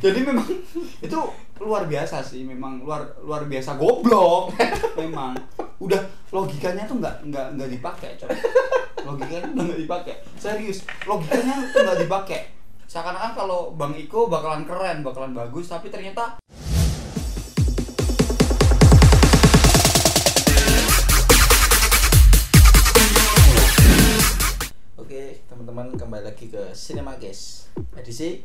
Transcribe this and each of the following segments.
Jadi memang itu luar biasa sih, memang luar biasa goblok. Memang udah logikanya tuh nggak dipakai, coy. Logikanya udah nggak dipakai. Serius, logikanya tuh nggak dipakai. Seakan-akan kalau Bang Iko bakalan keren, bakalan bagus, tapi ternyata Oke, teman-teman, kembali lagi ke Cinema Guys. Edisi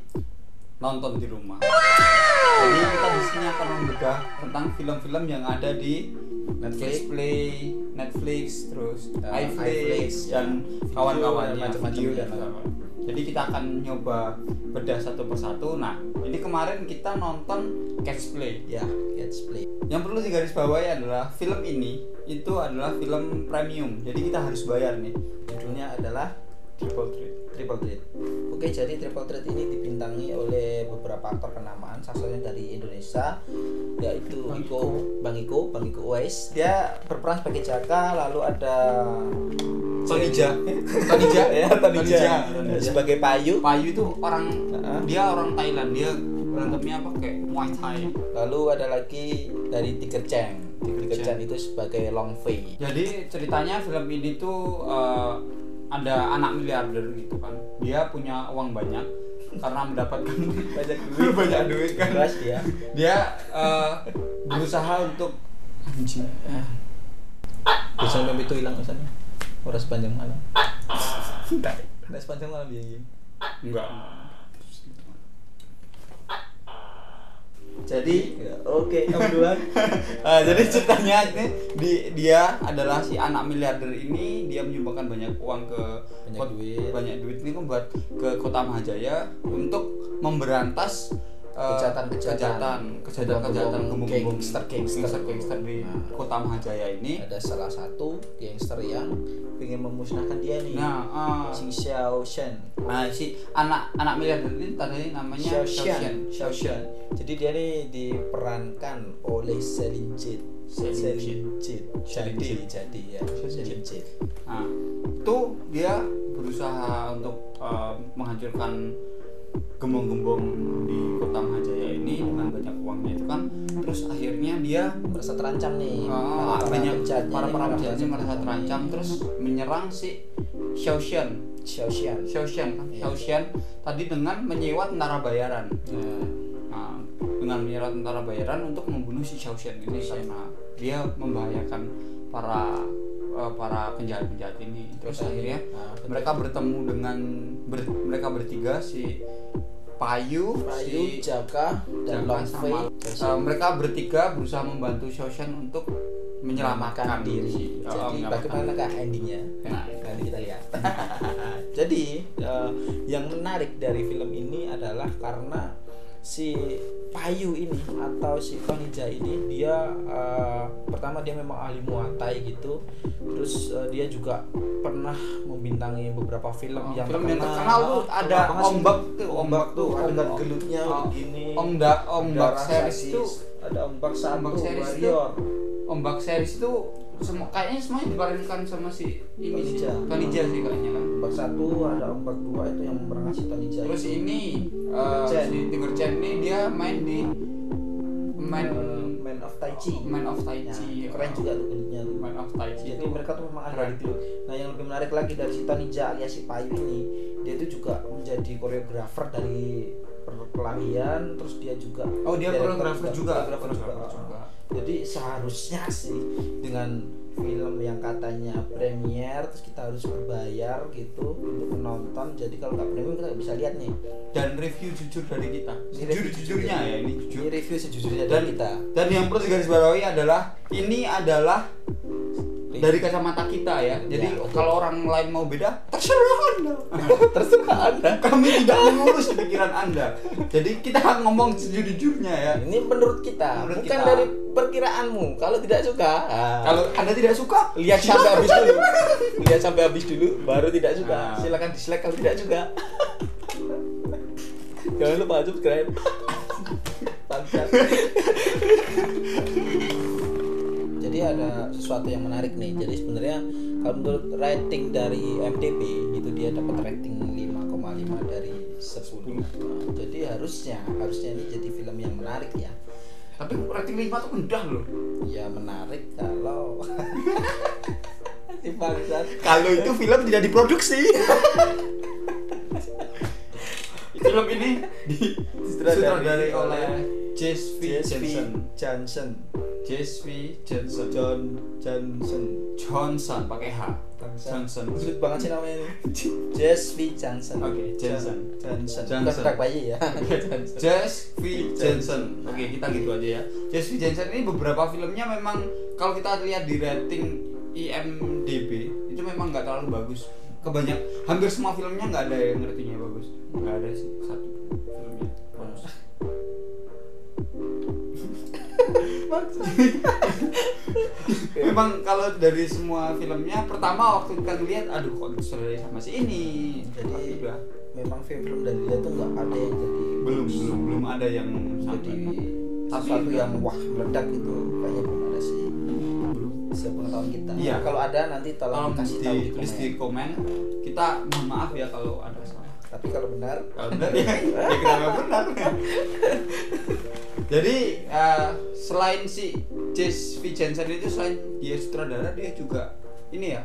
nonton di rumah. Jadi kita di sini akan membedah tentang film-film yang ada di Netflix, Play, Netflix, terus iFlix, dan kawan-kawannya, macam-macam video ya. dan kawan. Jadi kita akan nyoba bedah satu persatu. Nah, ini kemarin kita nonton Catch Play. Ya, Catch Play. Yang perlu digarisbawahi adalah film ini itu adalah film premium. Jadi kita harus bayar nih. Judulnya adalah Triple Threat. Oke, jadi Triple Threat ini dibintangi oleh beberapa aktor kenamaan, salah satunya dari Indonesia, yaitu Bang Iko Uwais. Dia berperan sebagai Jaka, lalu ada Tonija sebagai Payu. Payu itu orang dia orang Thailand, dia berantemnya pakai Muay Thai. Lalu ada lagi dari Tiger Chang itu sebagai Long Fei. Jadi ceritanya film ini tuh ada anak miliarder gitu kan. Dia punya uang banyak karena mendapatkan banyak duit kan. Dia berusaha untuk bisa sampai itu hilang misalnya. Ora sepanjang malam. Enggak sepanjang malam ya. Enggak. Jadi oke, kamu duluan. Jadi ceritanya ini dia adalah si anak miliarder ini, dia menyumbangkan banyak uang ke banyak duit ini kan buat ke Kota Mahajaya untuk memberantas kejahatan gembong-gembong gangster di Kota Mahajaya ini. Ada salah satu gangster yang ingin memusnahkan dia nih. Si Xiao Shen. Nah, si anak miliarder ini tadi namanya Xiao Shen. Jadi dia nih diperankan oleh Celine Jade. Jadi. Nah, itu dia berusaha untuk menghancurkan gembong-gembong di Kota Mahajaya ini dengan banyak uangnya itu kan. Terus akhirnya dia merasa terancam nih. Banyak para penjahatnya merasa terancam, terus menyerang si Xiao Shen tadi dengan menyewa tentara bayaran. Nah, dengan menyewa tentara bayaran untuk membunuh si Xiao Shen ini karena dia membahayakan para penjahat-penjahat ini. Terus akhirnya mereka bertemu dengan mereka bertiga, si Payu, si Jaka dan Long Fei. Mereka bertiga berusaha membantu Xiao Shen untuk menyelamatkan diri. Jadi bagaimanakah endingnya? Nanti kita lihat. Jadi yang menarik dari film ini adalah karena si Payu ini atau si Tonija ini dia pertama dia memang ahli Muay Thai gitu. Terus dia juga pernah membintangi beberapa film yang terkenal tuh. Ada ombak tuh ada gelutnya begini. Ombak series itu ada ombak series warrior. Ombak series itu kayaknya semuanya diperankan sama si ini Tonija sih kayaknya kan. Ombak 1 ada ombak 2 itu yang memerankan si Tonija. Terus ini si Tiger Chen ini dia main di Man of Tai Chi. Keren juga tuh bentuknya tuh. Man of Tai Chi. Jadi mereka tuh memang ahli gitu. Nah, yang lebih menarik lagi dari si Tonija alias si Payu ini, dia itu juga menjadi koreografer dari perkelahian, terus dia juga koreografer juga. Jadi seharusnya sih dengan film yang katanya premier terus kita harus berbayar gitu untuk menonton. Jadi kalau nggak premium kita nggak bisa lihat nih. Dan review jujur dari kita. Jujurnya ya ini jujur. Ini review sejujurnya dari kita. Dan yang perlu digarisbawahi adalah ini adalah dari kacamata kita ya. Jadi kalau orang lain mau beda, terserah Anda. Kami tidak mengurus pikiran Anda. Jadi kita ngomong sejujurnya ya. Ini menurut kita, bukan dari perkiraanmu. Kalau tidak suka, kalau Anda tidak suka, lihat sampai habis dulu, baru tidak suka. Silakan dislike kalau tidak suka. Jangan lupa subscribe. Jadi ada sesuatu yang menarik nih. Jadi sebenarnya kalau menurut rating dari IMDb itu dia dapat rating 5,5 dari 10. Jadi harusnya ini jadi film yang menarik ya. Tapi rating 5 tuh rendah loh. Ya menarik kalau si bangsat. Kalau itu film tidak diproduksi. Film ini disutradarai oleh Jesse V. Johnson. Johnson pakai H. Johnson. Sulit banget sih namanya ini. Jesse V. Johnson. Oke, Johnson. Bukan budak bayi ya. Jesse V. Johnson. Oke, kita gitu aja ya. Jesse V. Johnson ini beberapa filmnya memang kalau kita lihat di rating IMDb itu memang nggak terlalu bagus. Hampir semua filmnya nggak ada yang ratingnya bagus. Nggak ada sih satu filmnya bagus. Memang kalau dari semua filmnya pertama waktu kita lihat aduh kok disutradarai sama si ini. Jadi udah memang film dari dia tuh nggak ada yang jadi belum ada yang jadi sesuatu yang wah meledak gitu, kayaknya belum ada sih. Sepengetahuan kita. Iya. Kalau ada nanti tolong kasih tahu di tulis di komen. Kita mohon maaf ya kalau ada salah. Tapi kalau benar ya kita nggak benar. Jadi selain si Jesse V. Johnson itu selain dia sutradara dia juga ini ya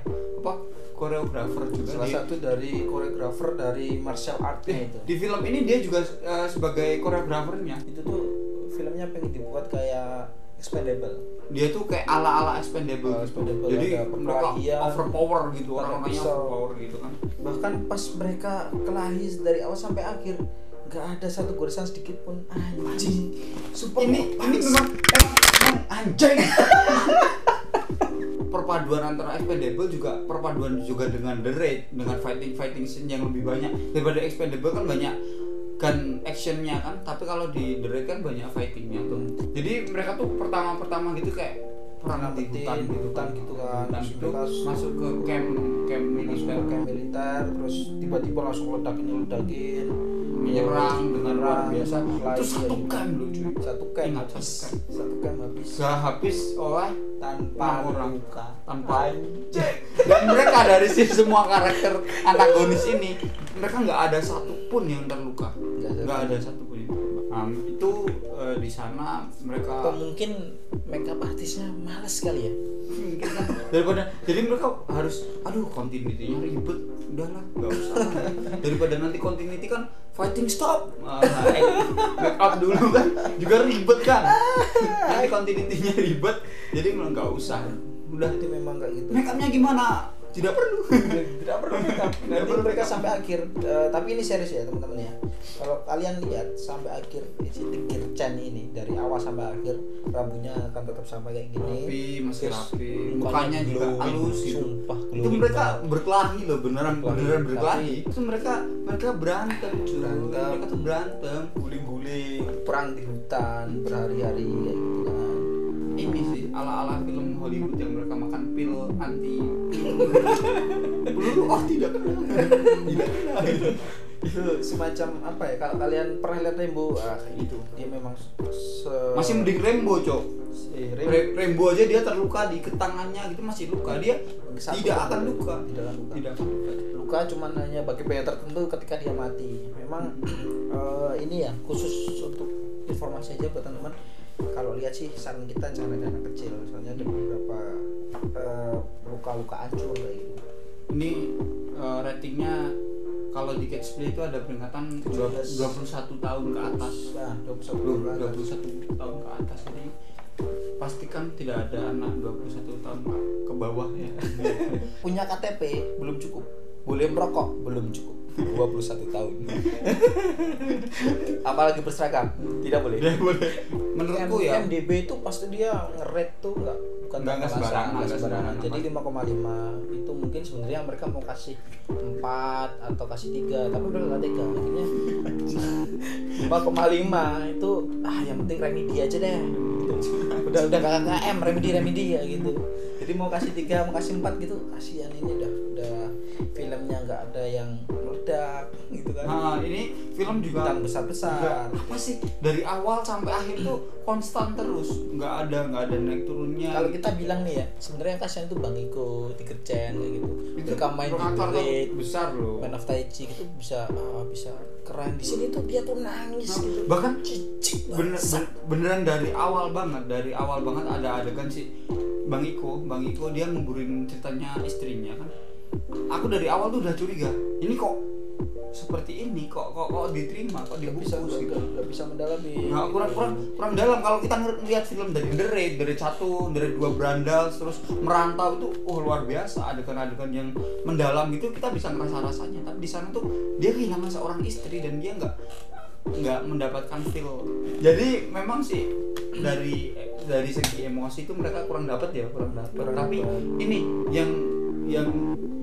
koreografer juga. Salah satu dari koreografer dari martial artnya itu. Di film ini dia juga sebagai koreografernya. Itu tuh filmnya pengen dibuat kayak Expendable. Dia tuh kayak ala Expendable. Jadi mereka overpower gitu, orang-orangnya overpower gitu kan. Bahkan pas mereka kelahi dari awal sampai akhir nggak ada satu goresan sedikit pun, anjing. Ini memang anjing. Perpaduan antara Expendable perpaduan juga dengan The Raid, dengan fighting scene yang lebih banyak daripada Expendable kan banyak gun actionnya kan, tapi kalau di The Raid kan banyak fightingnya tuh. Jadi mereka tuh pertama gitu kayak perang di hutan gitu kan. Mereka masuk ke camp militer, terus tiba-tiba langsung ledakin menyerang dengan luar biasa. Itu satu camp loh cuy. Satu camp habis. Gak habis oleh tanpa orang tanpa dan mereka dari semua karakter antagonis ini mereka nggak ada satupun yang terluka, nggak ada satupun yang terluka. Itu di sana mereka atau mungkin makeup artisnya malas kali ya mungkin kan daripada jadi mereka harus continuity-nya ribet, udahlah nggak usah daripada nanti continuity kan fighting stop make up dulu kan juga ribet kan nanti continuity-nya ribet jadi nggak usah udah itu memang kayak gitu. Make up-nya gimana? Tidak perlu make up. Nanti mereka sampai akhir. Tapi ini serius ya teman-teman ya. Kalau kalian lihat sampai akhir si Tingkir-chan ini dari awal sampai akhir rambutnya akan tetap sampai kayak gini. Rapi, masih rapi. Mukanya juga halus gitu. Sumpah, itu mereka berkelahi loh, beneran berkelahi. Itu mereka berantem. Mereka tuh berantem, guling-guling, perang di hutan berhari-hari kayak gitu kan. Ini sih ala-ala film Hollywood yang mereka makan pil anti peluru. Tidak itu semacam apa ya, kalau kalian pernah lihat Rambo kayak gitu, dia memang masih mending Rambo cok. Rambo aja dia terluka di tangannya gitu masih luka, dia tidak akan luka. Luka cuman hanya bagi bagian tertentu ketika dia mati. Memang ini ya khusus untuk informasi aja buat teman-teman. Kalau lihat sih saran kita jangan ada anak kecil, soalnya ada beberapa luka-luka hancur kayak gitu. Ini ratingnya kalau di Catchplay itu ada peringatan 21 tahun ke atas. Nah, 21 tahun ke atas. Jadi pastikan tidak ada anak 21 tahun ke bawah ya. Punya KTP belum cukup, boleh merokok belum cukup. 21 tahun. Apalagi berseragam, tidak boleh. Menurutku ya MDB itu pasti dia nge-rate tuh bukan sembarangan. Jadi 5,5 itu mungkin sebenarnya mereka mau kasih 4 atau kasih 3, tapi mereka nggak tega. Akhirnya 5,5 itu yang penting remedi aja deh. Udah KKM remedi ya gitu. Jadi mau kasih 3 mau kasih 4 gitu, kasihan ini udah filmnya nggak ada yang meledak gitu kan. Nah, ini film juga Bintang besar-besar. apa sih, dari awal sampai akhir tuh konstan terus, nggak ada naik turunnya. Kalau kita bilang nih ya, sebenarnya yang kasihan tuh Bang Iko, Tiger Chen kayak gitu. Mereka main di karakter The Raid, besar loh. Man of Tai Chi itu bisa keren. Di sini tuh dia tuh nangis gitu. Bahkan Cicik beneran dari awal banget ada adegan si Bang Iko dia nguburin ceritanya istrinya kan. Aku dari awal tuh udah curiga, ini kok seperti ini, kok diterima, kok dibungkus gitu. Gak bisa mendalami. Nah, kurang dalam. Kalau kita ngeliat film dari The Raid, dari 1, dari 2 berandal terus merantau itu luar biasa, adegan-adegan yang mendalam gitu kita bisa ngerasa rasanya. Tapi di sana tuh dia kehilangan seorang istri dan dia nggak mendapatkan feel. Jadi memang sih dari segi emosi itu mereka kurang dapat. Tapi ini yang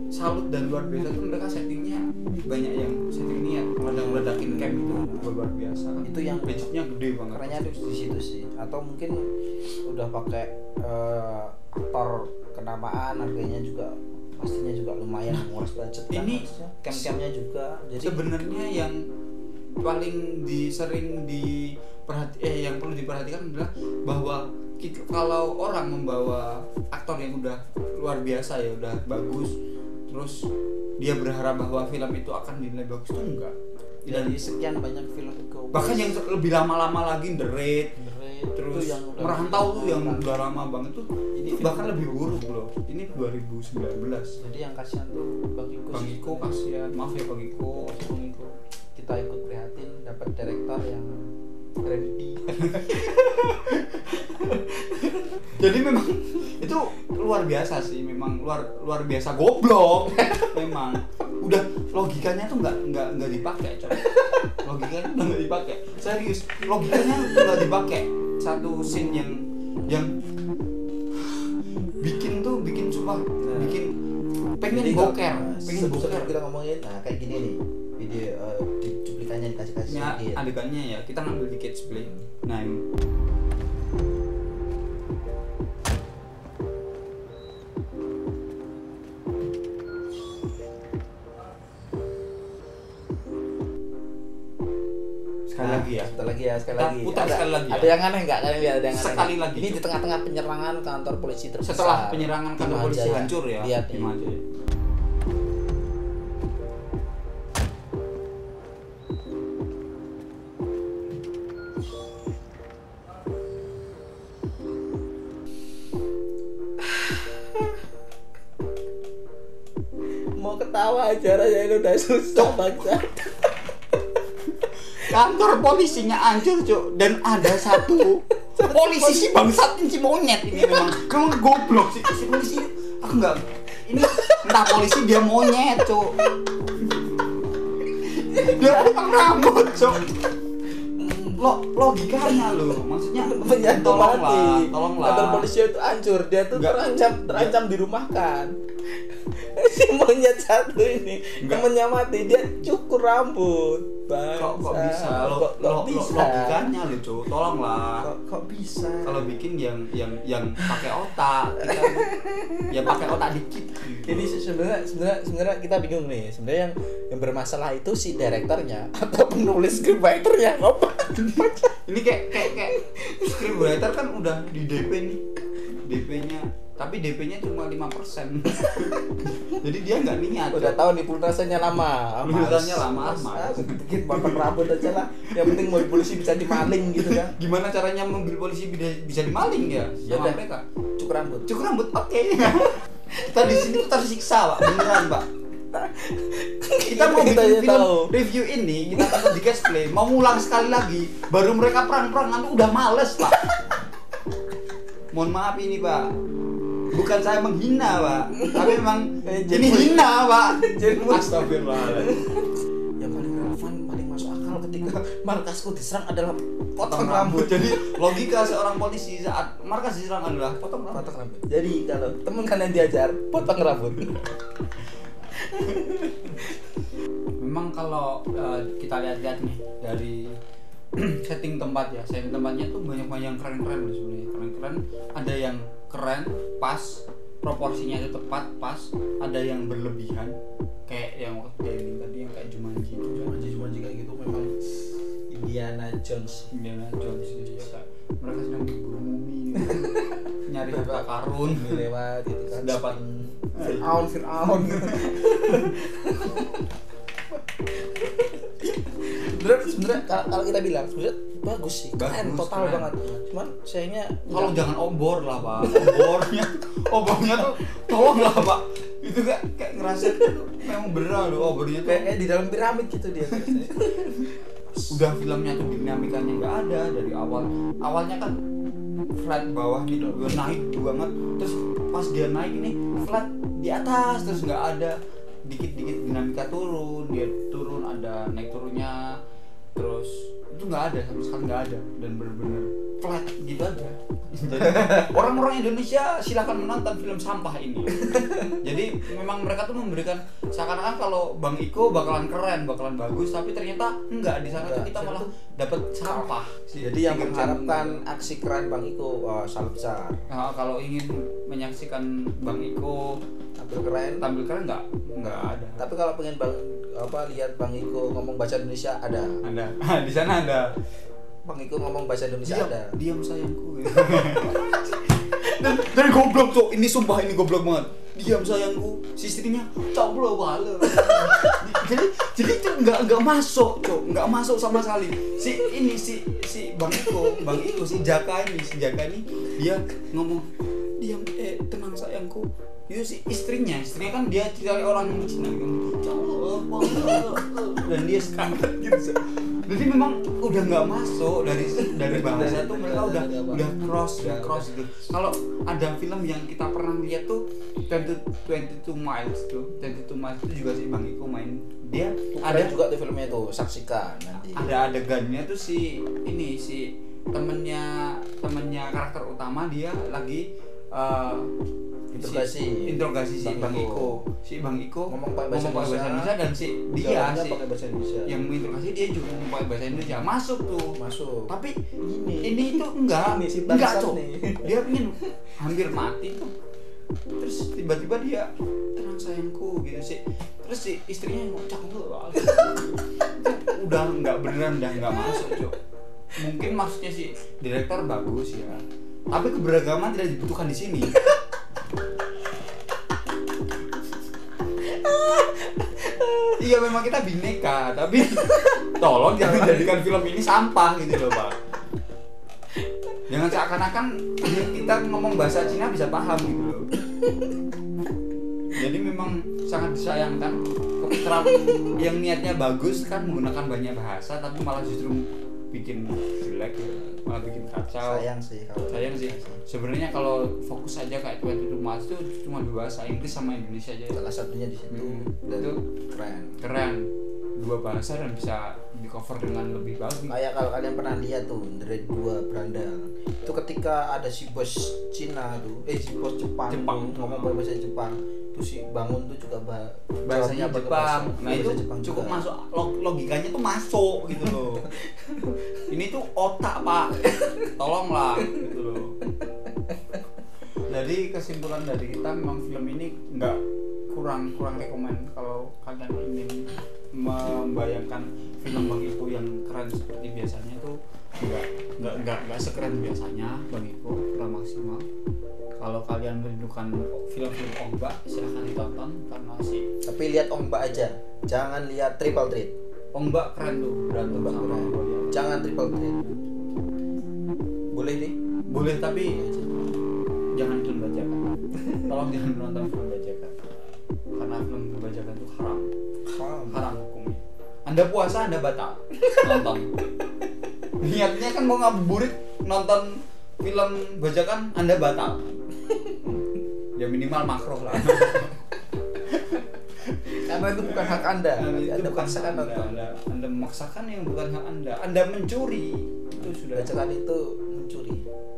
salut dan luar biasa tuh mereka settingnya banyak yang settingnya meledak-ledakin camp itu luar biasa. Itu yang budgetnya gede banget. Kerennya di situ sih. Atau mungkin udah pakai aktor kenamaan, harganya juga pastinya juga lumayan menguras budget. Ini camp-campnya juga. Jadi sebenarnya yang paling yang perlu diperhatikan adalah bahwa kalau orang membawa aktor yang udah luar biasa ya, udah bagus, terus dia berharap bahwa film itu akan dinilai bagus, itu enggak. Dari sekian banyak film Iko, bahkan yang lebih lama-lama lagi The Raid terus yang merantau tuh yang udah lama banget tuh, ini bahkan lebih buruk loh. Ini 2019. Jadi yang kasihan tuh Bang Iko kasihan, maaf ya Bang Iko. Kita ikut prihatin dapat direktor yang trendy. Jadi memang itu luar biasa sih, memang luar biasa goblok. Memang udah logikanya tuh nggak dipakai, coy. Logikanya udah nggak dipakai, serius, logikanya nggak dipakai. Satu scene yang bikin sumpah, bikin pengen boker. Kita ngomongin kayak gini nih, video cuplikannya dikasih ya, sedikit. adegannya ya kita ngambil dikit split. Nah ini sekali lagi. Putar sekali lagi. Ada yang aneh nggak? Kalian lihat ada yang aneh? Sekali lagi. Ini di tengah-tengah penyerangan kantor polisi terbesar. Setelah penyerangan kantor polisi hancur ya. Lihat di nih. Mau ketawa aja rasanya udah susah banget. Kantor polisinya hancur, Cuk, dan ada satu polisi si bangsat ini, si monyet ini memang goblok sih si polisi. Aku enggak, ini entah polisi dia monyet, Cuk. Dia potong rambut, Cuk. Logikanya loh, maksudnya tolonglah. Kantor polisi itu hancur, dia tuh terancam dirumahkan. Si monyet satu ini temennya mati, dia cukur rambut. Kok bisa? Logikanya loh, Cuk. Tolonglah. Kok bisa? Kalau bikin yang pakai otak, ya pakai otak dikit. Ini sebenarnya kita bingung nih. Sebenarnya yang bermasalah itu si direkturnya atau penulis scriptwriternya. Ini kayak scriptwriter kan udah di DP nih. DP-nya, tapi DP-nya cuma 5%. Jadi dia nggak niat. Udah tahu nih pulsanya lama. Pulsanya lama. Sedikit potong rambut aja lah. Yang penting mobil polisi bisa dimaling gitu kan. Gimana caranya mobil polisi bisa dimaling ya? Sama mereka. Cukur rambut. Oke. Kita di sini tersiksa, Pak. Beneran, Pak. Kita mau bikin film review ini, kita takut di cash play, mau ngulang sekali lagi, baru mereka perang-perangan tuh udah males, Pak. Mohon maaf ini, Pak. Bukan saya menghina, Pak, tapi memang ini hina, Pak. Astagfirullahaladzim. Yang paling relevan, paling masuk akal ketika markasku diserang adalah potong rambut. Jadi logika seorang polisi saat markas diserang adalah potong rambut. Jadi kalau teman kalian diajar, potong rambut. Memang kalau kita lihat-lihat nih dari setting tempat ya, settingnya tuh banyak yang keren-keren sebenarnya, keren. Ada yang keren, pas, proporsinya itu tepat pas, ada yang berlebihan kayak yang waktu gaming tadi yang kayak Jumanji itu. Jumanji kayak gitu memang Indiana Jones ya, kayak mereka sedang berburu mumi gitu. Nyari harta karun lewat gitu kan, dapat Fir'aun sebenarnya kalau kita bilang sebenarnya bagus sih, keren, total banget. Cuman sayangnya kalau jangan obor lah Pak, obornya tuh tolonglah Pak, itu kayak ngerasa itu memang beneran loh obornya tuh kayak di dalam piramid gitu dia. Udah filmnya tuh dinamikanya nggak ada dari awalnya kan flat bawah nih udah naik banget, terus pas dia naik ini flat di atas, terus nggak ada dikit-dikit dinamika turun, dia turun ada naik turunnya, terus itu nggak ada sama sekali, nggak ada, dan bener-bener flat gitu aja. Jadi orang-orang Indonesia silakan menonton film sampah ini. Jadi memang mereka tuh memberikan seakan-akan kalau Bang Iko bakalan keren, bakalan bagus, tapi ternyata enggak, di sana tuh kita malah dapat sampah. Jadi yang mengharapkan aksi keren Bang Iko, salut besar. Nah, kalau ingin menyaksikan Bang Iko tampil keren enggak ada. Tapi kalau pengen lihat Bang Iko ngomong bahasa Indonesia ada. Di sana ada. Bang Iko ngomong bahasa Indonesia ada. Diam sayangku. dan goblok tuh, ini sumpah ini goblok banget. Diam sayangku, si istrinya coblok banget. jadi itu nggak masuk tuh, nggak masuk sama sekali. Si Bang Iko si Jaka ini dia ngomong diam tenang sayangku. Itu si istrinya kan dia cari orang yang Cina kan. Dan dia standar gitu. Jadi memang udah nggak masuk dari bahasa tuh, mereka udah cross gitu. Kalau ada film yang kita pernah lihat tuh 22 Miles itu juga si Bang Iko main. Dia ada juga tuh filmnya tuh, saksikan nanti. Ada adegannya tuh si temennya karakter utama dia lagi interogasi si Bang Iko. Si Bang Iko ngomong pakai bahasa Indonesia dan dia pakai bahasa Indonesia. Yang menginterogasi dia juga ngomong pakai bahasa Indonesia. Masuk. Tapi ini tuh enggak tuh. Dia ingin hampir mati tuh. Terus tiba-tiba dia tenang sayangku gitu sih. Terus si istrinya ngocak loh. Udah enggak beneran, udah enggak masuk, Cuk. Mungkin maksudnya si direktur bagus ya. Tapi keberagaman tidak dibutuhkan di sini. Iya memang kita bineka, tapi tolong jangan jadikan film ini sampah gitu loh Pak. Jangan seakan-akan kita ngomong bahasa Cina bisa paham gitu loh. Jadi memang sangat disayangkan yang niatnya bagus kan menggunakan banyak bahasa, tapi malah justru bikin jelek ya, malah bikin kacau. Sayang sih. Sebenarnya kalau fokus aja kayak 22 Miles itu cuma dua bahasa, Inggris sama Indonesia aja. Salah satunya di situ. Dan itu keren. Dua bahasa dan bisa di cover dengan lebih bagus. Kayak kalau kalian pernah lihat tuh dari dua berandal. Itu ketika ada si bos Cina tuh, si bos Jepang ngomong bahasa Jepang. Terus si bangun tuh juga bahasanya Jepang. Nah itu Jepang cukup juga. masuk, logikanya tuh masuk gitu loh. Ini tuh otak Pak, tolonglah gitu loh. Jadi kesimpulan dari kita memang film ini kurang rekomen kalau kalian ingin membayangkan film Bang Iko yang keren seperti biasanya tuh nggak sekeren biasanya. Bang Iko kurang maksimal. Kalau kalian merindukan film-film ombak silahkan ditonton karena tapi lihat ombak aja, jangan lihat triple threat. Ombak keren tuh, berantem sama buaya. Jangan triple threat. Boleh nih? Boleh tapi jangan film bajakan. Tolong jangan nonton film bajakan. Karena film bajakan itu haram hukumnya. Anda puasa Anda batal nonton. Niatnya kan mau ngabuburit, nonton film bajakan Anda batal. Ya minimal makruh lah. Karena itu bukan hak Anda. Anda paksakan nonton. Anda memaksakan yang bukan hak Anda. Anda mencuri. Itu sudah. Bajakan itu mencuri.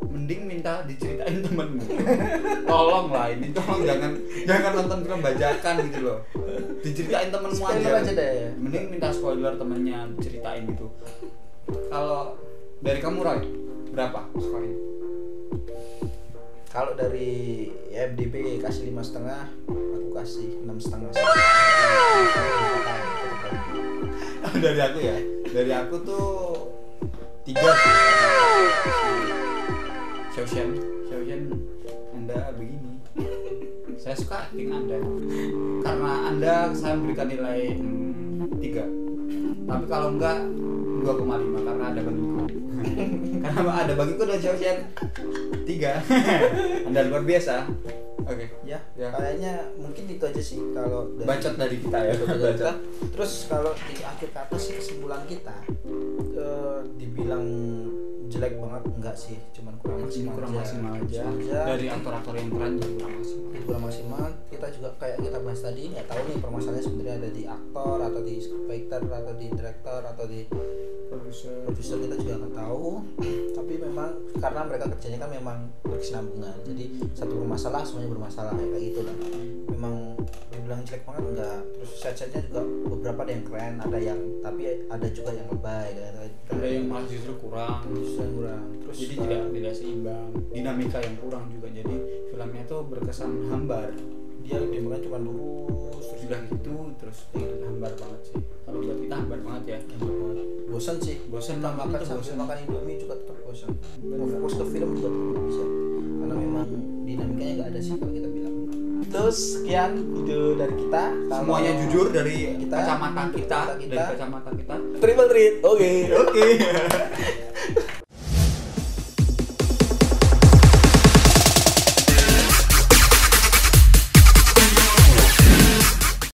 Mending minta diceritain temenmu. Tolong lah ini, tolong jangan nonton film bajakan gitu loh. Diceritain temenmu aja deh. Mending minta spoiler temennya diceritain gitu. Kalau dari kamu Roy, berapa skornya? Kalau dari IMDb kasih 5,5, aku kasih 6,5. Dari aku ya, dari aku tuh 3 sih. Shawshank Anda begini. Saya suka acting Anda. Karena Anda saya berikan nilai 3. Tapi kalau enggak 2,5 karena ada bagiku. Karena ada bagiku dan Shawshank 3. Anda luar biasa. Oke. Ya, kayaknya mungkin itu aja sih kalau bacot dari kita ya. Bacot. Terus kalau di akhir kata sih kesimpulan kita dibilang jelek banget enggak sih, cuman kurang maksimal aja. Dari aktor-aktor yang keren kurang maksimal. Kita juga kayak kita bahas tadi nggak tahu nih permasalahannya sebenarnya ada di aktor atau di scriptwriter atau di director atau di produser, kita juga nggak tahu. Tapi memang karena mereka kerjanya kan memang berkesinambungan, jadi satu bermasalah semuanya bermasalah ya, kayak gitu lah. Memang dibilang jelek banget enggak. Terus set-setnya juga beberapa ada yang keren, tapi ada juga yang lebay, ada yang malah justru kurang. Terus jadi tidak seimbang, dinamika yang kurang juga, jadi filmnya tuh berkesan hambar. Dia makanya cuma lurus terus udah gitu terus hambar banget sih. Kalau buat kita hambar banget ya. Bosan sih, kita makan Indomie juga tetap bosan. Mau fokus ke film juga tetap bisa, karena memang dinamikanya nggak ada sih kalau kita bilang. Terus sekian video dari kita. Semuanya jujur dari kacamata kita. Dari kacamata kita. Triple treat. Oke.